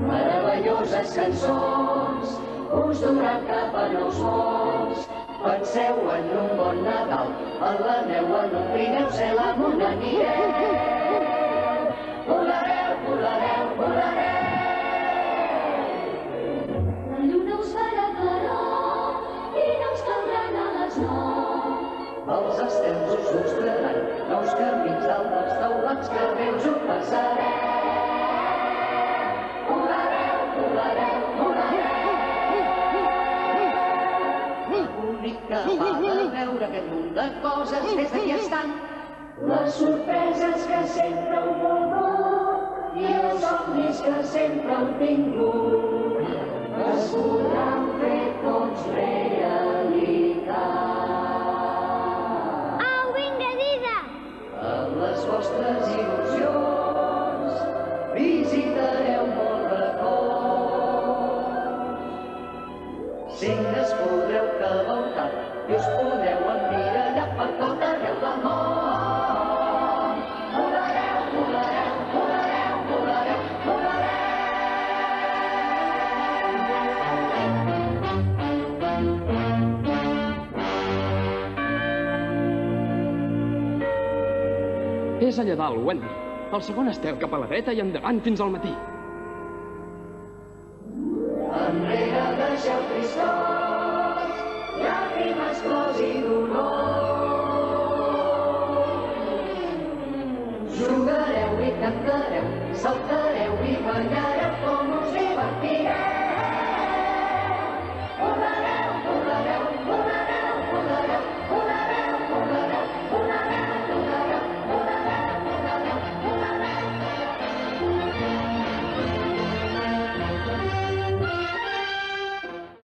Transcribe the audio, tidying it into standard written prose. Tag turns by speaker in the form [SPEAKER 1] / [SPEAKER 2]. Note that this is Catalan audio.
[SPEAKER 1] Meravelloses cançons us duran cap a nous mons. Penseu en un bon Nadal, en la neu, en un Pirineu, cel amunt anireu. Volareu, volareu, volareu.
[SPEAKER 2] La lluna us farà claror i no us caldrà anar a les 9.
[SPEAKER 1] Els estels us mostraran nous camins dalt dels teulats que bé us ho passareu. Volareu, volareu, volareu. L'únic que fa de veure aquest munt de coses des d'aquí estan les sorpreses que sempre heu volgut i els somnis que sempre heu tingut, que es podran fer tots realitat.
[SPEAKER 2] Au, vinga, Dida!
[SPEAKER 1] Amb les vostres il·lusions visitareu molt racons. Signes podreu cavalcar i us podeu emmirallar per tot arreu del món. Volareu, volareu, volareu, volareu, volareu.
[SPEAKER 3] És allà dalt, Wendy. El segon estel cap a la dreta i endavant fins al matí.
[SPEAKER 1] Enrere deixeu tristors, llàgrimes, plors i dolor. Jugareu i cantareu, saltareu